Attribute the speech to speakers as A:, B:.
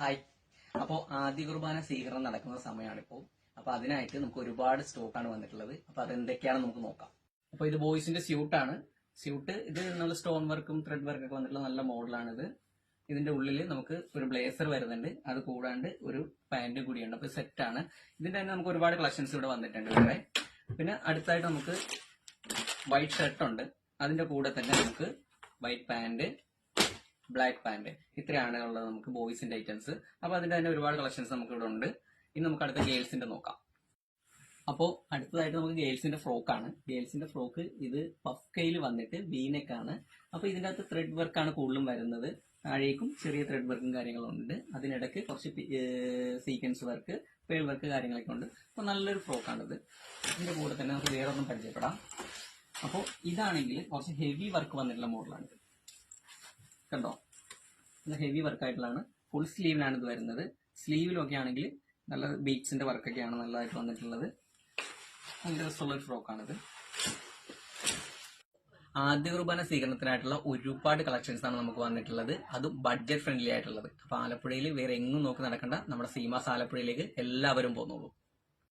A: Hi. അപ്പോൾ ആദ്യ കുർബാന സ്വീകരണം നടക്കുന്ന സമയമാണിപ്പോൾ. അപ്പോൾ അതിനായിട്ട് നമുക്ക് ഒരുപാട് സ്റ്റോക്കാണ് വന്നിട്ടുള്ളത്. അപ്പോൾ അതെന്തൊക്കെയാണെന്ന് നമുക്ക് നോക്കാം. അപ്പോൾ ഇത് ബോയ്സിന്റെ സ്യൂട്ടാണ്. സ്യൂട്ട് ഇത് നമ്മൾ സ്റ്റോൺ വർക്കും ത്രെഡ് വർക്കും ഒക്കെ വന്നിട്ടുള്ള നല്ല മോഡലാണിത്. ഇതിന്റെ ഉള്ളിൽ നമുക്ക് ഒരു ബ്ലേസർ വരുന്നുണ്ട്. അത് കൂടാണ്ട് ഒരു പാന്റ് കൂടിയുണ്ട്. അപ്പോൾ സെറ്റാണ്. ഇതിന്റെ തന്നെ നമുക്ക് ഒരുപാട് കളക്ഷൻസ് ഇവിടെ വന്നിട്ടുണ്ട് ഇവിടെ. പിന്നെ അടുത്തായിട്ട് നമുക്ക് വൈറ്റ് ഷർട്ട് ഉണ്ട്. അതിന്റെ കൂടെ തന്നെ നമുക്ക് വൈറ്റ് പാന്റ്, ബ്ലാക്ക് പാന്റ്, ഇത്രയാണ് ഉള്ളത് നമുക്ക് ബോയ്സിന്റെ ഐറ്റംസ്. അപ്പൊ അതിന്റെ തന്നെ ഒരുപാട് കളക്ഷൻസ് നമുക്ക് ഇവിടെ ഉണ്ട്. ഇനി നമുക്ക് അടുത്ത ഗേൾസിന്റെ നോക്കാം. അപ്പോൾ അടുത്തതായിട്ട് നമുക്ക് ഗേൾസിന്റെ ഫ്രോക്കാണ്. ഗേൾസിന്റെ ഫ്രോക്ക് ഇത് പഫ് കെയിൽ വന്നിട്ട് വീനെക്ക് ആണ്. അപ്പൊ ഇതിന്റെ അകത്ത് ത്രെഡ് വർക്കാണ് കൂടുതലും വരുന്നത്. താഴേക്കും ചെറിയ ത്രെഡ് വർക്കും കാര്യങ്ങളും ഉണ്ട്. അതിനിടയ്ക്ക് കുറച്ച് സീക്വൻസ് വർക്ക്, പേൾ വർക്ക് കാര്യങ്ങളൊക്കെ ഉണ്ട്. അപ്പോൾ നല്ലൊരു ഫ്രോക്കാണിത്. ഇതിന്റെ കൂടെ തന്നെ നമുക്ക് വേറെ ഒന്നും പരിചയപ്പെടാം. അപ്പോൾ ഇതാണെങ്കിൽ കുറച്ച് ഹെവി വർക്ക് വന്നിട്ടുള്ള മോഡലാണിത്. കണ്ടോ, നല്ല ഹെവി വർക്കായിട്ടുള്ളതാണ്. ഫുൾ സ്ലീവിലാണ് ഇത് വരുന്നത്. സ്ലീവിലൊക്കെ ആണെങ്കിൽ നല്ല ബീറ്റ്സിന്റെ വർക്കൊക്കെയാണ് നല്ലതായിട്ട് വന്നിട്ടുള്ളത്. നല്ല രസമുള്ളൊരു ഫ്രോക്കാണിത്. ആദ്യ കുർബാന സ്വീകരണത്തിനായിട്ടുള്ള ഒരുപാട് കളക്ഷൻസ് ആണ് നമുക്ക് വന്നിട്ടുള്ളത്. അതും ബഡ്ജറ്റ് ഫ്രണ്ട്ലി ആയിട്ടുള്ളത്. അപ്പൊ ആലപ്പുഴയിൽ വേറെ എങ്ങും നോക്കി നടക്കണ്ട, നമ്മുടെ സീമാസ് ആലപ്പുഴയിലേക്ക് എല്ലാവരും പോന്നോളൂ.